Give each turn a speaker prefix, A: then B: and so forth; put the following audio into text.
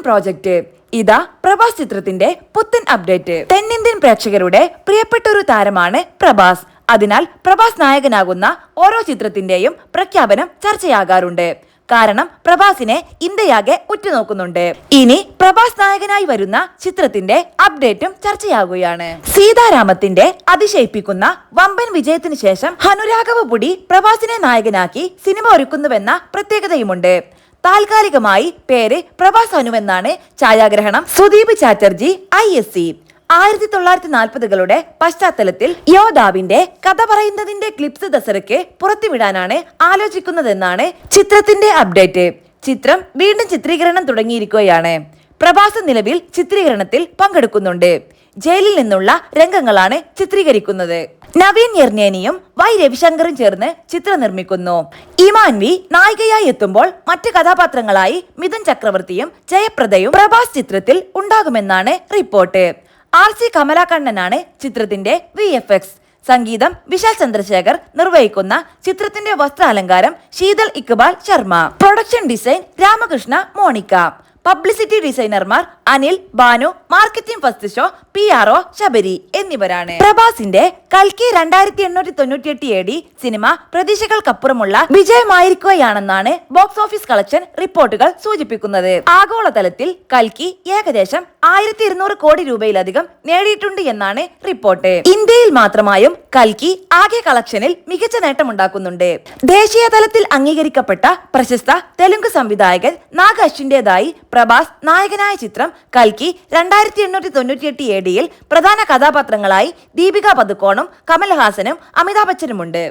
A: Project. ഇതാ പ്രഭാസ് ചിത്രത്തിന്റെ പുത്തൻ അപ്ഡേറ്റ്. തെന്നിന്ത്യൻ പ്രേക്ഷകരുടെ പ്രിയപ്പെട്ട ഒരു താരമാണ് പ്രഭാസ്. അതിനാൽ പ്രഭാസ് നായകനാകുന്ന ഓരോ ചിത്രത്തിന്റെയും പ്രഖ്യാപനം ചർച്ചയാകാറുണ്ട്. കാരണം പ്രഭാസിനെ ഇന്ത്യയാകെ ഉറ്റുനോക്കുന്നുണ്ട്. ഇനി പ്രഭാസ് നായകനായി വരുന്ന ചിത്രത്തിന്റെ അപ്ഡേറ്റും ചർച്ചയാകുകയാണ്. സീതാരാമത്തിന്റെ അതിശയിപ്പിക്കുന്ന വമ്പൻ വിജയത്തിന് ശേഷം അനുരാഘവപുടി പ്രഭാസിനെ നായകനാക്കി സിനിമ ഒരുക്കുന്നുവെന്ന പ്രത്യേകതയുമുണ്ട്. താൽക്കാലികമായി പേര് പ്രഭാസ് അനുവെന്നാണ്. ഛായാഗ്രഹണം സുദീപ് ചാറ്റർജി ISC. 1940കളുടെ പശ്ചാത്തലത്തിൽ യോദ്ധാവിന്റെ കഥ പറയുന്നതിന്റെ ക്ലിപ്സ് ദസറയ്ക്ക് പുറത്തുവിടാനാണ് ആലോചിക്കുന്നതെന്നാണ് ചിത്രത്തിന്റെ അപ്ഡേറ്റ്. ചിത്രം വീണ്ടും ചിത്രീകരണം തുടങ്ങിയിരിക്കുകയാണ്. പ്രഭാസ് നിലവിൽ ചിത്രീകരണത്തിൽ പങ്കെടുക്കുന്നുണ്ട്. ജയിലിൽ നിന്നുള്ള രംഗങ്ങളാണ് ചിത്രീകരിക്കുന്നത്. നവീൻ യർനേനിയും Y രവിശങ്കറും ചേർന്ന് ചിത്രം നിർമ്മിക്കുന്നു. ഇമാൻ വി നായികയായി എത്തുമ്പോൾ മറ്റ് കഥാപാത്രങ്ങളായി മിഥുൻ ചക്രവർത്തിയും ജയപ്രദയും പ്രഭാസ് ചിത്രത്തിൽ ഉണ്ടാകുമെന്നാണ് റിപ്പോർട്ട്. RC കമലാകണ്ണനാണ് ചിത്രത്തിന്റെ VFX. സംഗീതം വിശാൽ ചന്ദ്രശേഖർ നിർവഹിക്കുന്ന ചിത്രത്തിന്റെ വസ്ത്രാലങ്കാരം Sheetal Iqbal Sharma. Production design Ramakrishna Monica. Publicity ഡിസൈനർമാർ Anil, Bhanu. Marketing first show PRO Sabari എന്നിവരാണ്. പ്രഭാസിന്റെ കൽക്കി 2898 AD സിനിമ പ്രതീക്ഷകൾക്കപ്പുറമുള്ള വിജയമായിരിക്കുകയാണെന്നാണ് ബോക്സ് ഓഫീസ് കളക്ഷൻ റിപ്പോർട്ടുകൾ സൂചിപ്പിക്കുന്നത്. ആഗോളതലത്തിൽ കൽക്കി ഏകദേശം 1200 കോടി രൂപയിലധികം നേടിയിട്ടുണ്ട് എന്നാണ് റിപ്പോർട്ട്. ഇന്ത്യയിൽ മാത്രമായും കൽക്കി ആകെ കളക്ഷനിൽ മികച്ച നേട്ടമുണ്ടാക്കുന്നുണ്ട്. ദേശീയ തലത്തിൽ അംഗീകരിക്കപ്പെട്ട പ്രശസ്ത തെലുങ്ക് സംവിധായകൻ നാഗ് അശ്വിന്റേതായി പ്രഭാസ് നായകനായ ചിത്രം കൽക്കി 2898 AD പ്രധാന കഥാപാത്രങ്ങളായി ദീപിക പദുക്കോണും കമൽഹാസനും അമിതാഭ് ബച്ചനുമുണ്ട്.